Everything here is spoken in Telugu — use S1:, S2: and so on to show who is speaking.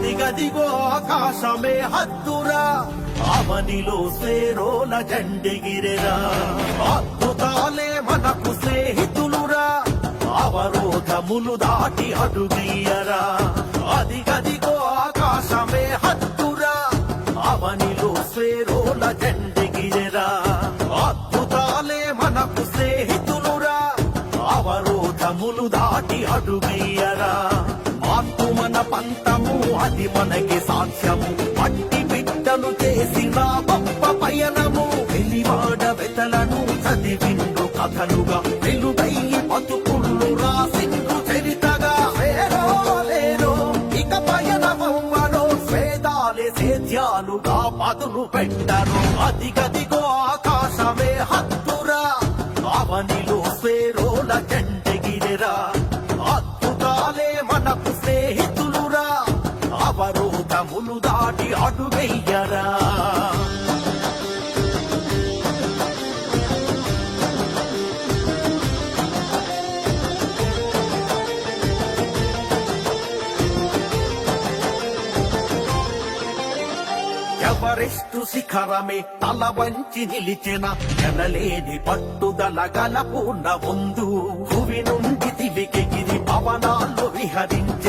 S1: అదిగదిగో ఆకాశమే హద్దురా అవనిలో స్వేరోల జెండెగిరెరా అద్భుతాలే మనకు స్నేహితులురా అవరోధములు దాటి అడుగయ్యరా అదిగదిగో ఆకాశమే హద్దురా అవనిలో స్వేరోల జెండెగిరెరా అద్భుతాలే మనకు స్నేహితులురా అవరోధములు దాటి అడుగయ్యరా మార్పు మన పంతము అది మనకి సాక్ష్యము మట్టి బిడ్డలు చేసిన గొప్ప పయనము వెలివాడ వెతలను చదివిండు కథలుగా వెలుగయ్యి బతుకుళ్ళు రాసిండు చరితగా వేరో లేరో ఇక పయనమవ్వరో స్వేదాలే సేద్యాలుగా పదులు పెట్టరు అదిగదిగో ఆకాశమే హద్దురా అవనిలో స్వేరోల జెండెగిరెరా అద్భుతాలే మనకు స్నేహితులురా అవరోధములు దాటి అడుగయ్యరా ఎవరెస్టు శిఖరమే తల వంచి నిలిచిన ఎనలేని పట్టుదల గల పూర్ణ ముందు భువి నుండి దివికెగిరి పవనాల్లో విహరించే